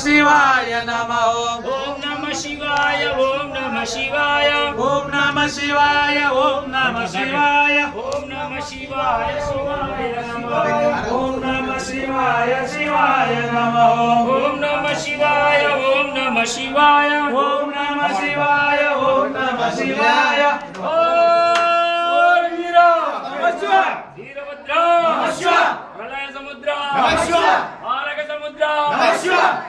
शिवाय नमः। ओम नमः शिवाय ओम नमः शिवाय ओम नमः शिवाय ओम नमः शिवाय ओम नमः शिवाय शिवाय नमः ओम नमः शिवाय शिवाय नमः ओम नमः शिवाय ओम नमः शिवाय ओम नमः शिवाय ओम नमः शिवाय ओम वीरा नमः वीरभद्र नमः प्रलय समुद्र नमः आरग समुद्र नमः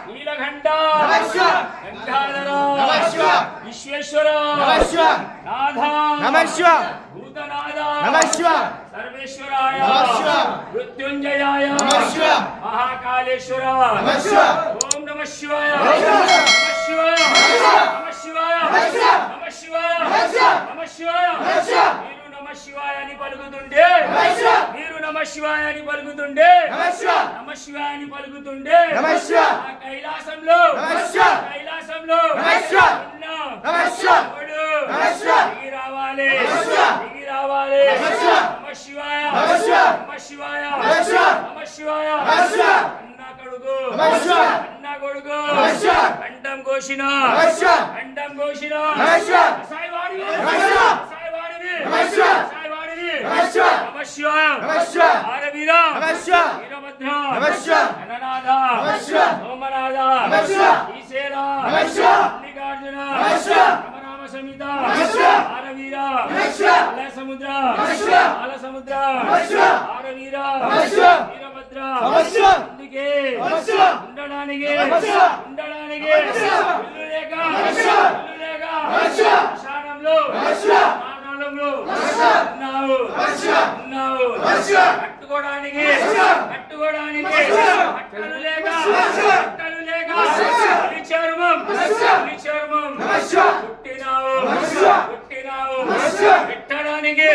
नीलकंठ नमः गंगाधर नमः विश्वेश्वर नमः नाथ नमः भूतनाथ नमः सर्वेश्वराय नमः मृत्युंजयाय नमः महाकालेश्वर नमः ओम नमः शिवाय नमः शिवाय नमः शिवाय नमः शिवाय नमः शिवाय మీరు నమః శివాయ అని పలుకుతుండే మీరు నమః శివాయ అని పలుకుతుండే నమః శివాయ అని పలుకుతుండే ఆ కైలాసంలో కైలాసంలో దిగి రావాలి దిగి రావాలి నమః శివాయ నమః శివాయ నమః శివాయ అన్న కొడుకు అన్న కొడుకు కంఠం కోసిన కంఠం కోసిన సాయివాడివి సాయివాడివి సాయివాడివి నమః శివాయ ఆరవీర వీరభద్ర గణనాథ సోమనాథ ఈశేర మల్లికార్జున రామనామ సమిత ఆరవీర అల సముద్ర ఆల సముద్ర ఆరవీర వీరభద్ర అందుకే ఉండడానికి ఉండడానికి ఇల్లు లేక ఇల్లు లేక శ్మశానంలో శ్మశానంలో ఉన్నావు ఉన్నావు కట్టుకోవడానికి కట్టుకోవడానికి కట్టలు లేక కట్టలు లేక చర్మం చర్మం పుట్టినావు పుట్టినావు పెట్టడానికి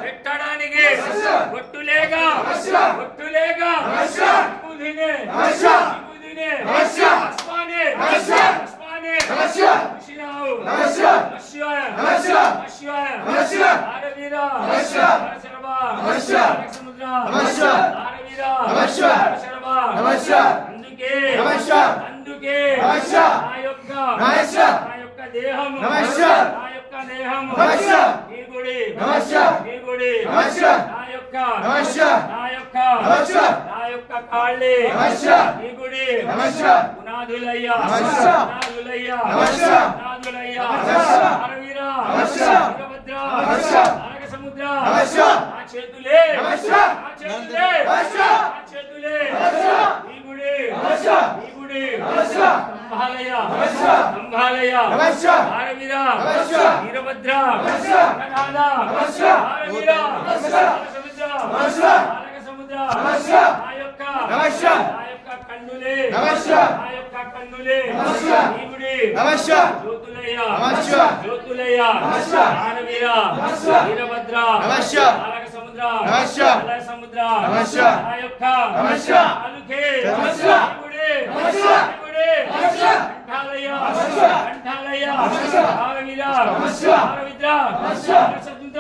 పెట్టడానికి ఒట్టు లేక ఒట్టు లేక తినే తినే అస్మానే అస్మానే శివావు శివాయ శివాయ ఆరవీర శరభ సముద్ర ఆరవీర శరభ అందుకే అందుకే నా యొక్క దేహం నా యొక్క దేహం నీ గుడి నీ గుడి నా యొక్క కాళ్ళే నీ గుడి పునాదులయ్యా పునాదులయ్యా పునాదులయ్యా ఆరవీర వీరభద్ర ఆరగ సముద్ర ఆ చేతులే ఆ చేతులే ఆ చేతులే ఈ గుడి ఈ గుడి సంభాలయ సంభాలయ ఆరవీర వీరభద్ర గణనాథ ఆరవీర సముద్ర ఆరగ సముద్ర ఆ యొక్క కన్నులే ఆ యొక్క కన్నులే ఈ గుడి జ్యోతులయ్య జ్యోతులయ్య ఆరవీర వీరభద్ర ఆరగ సముద్ర అల సముద్ర ఆ యొక్క నాలుకే కంఠాలయ కంఠాలయ ఆరవీర ఆరవిద్ర సముద్ర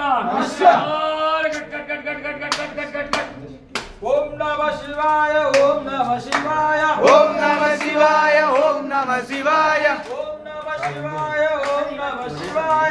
ओम नमः शिवाय ओम नमः शिवाय ओम नमः शिवाय ओम नमः शिवाय ओम नमः शिवाय ओम नमः शिवाय।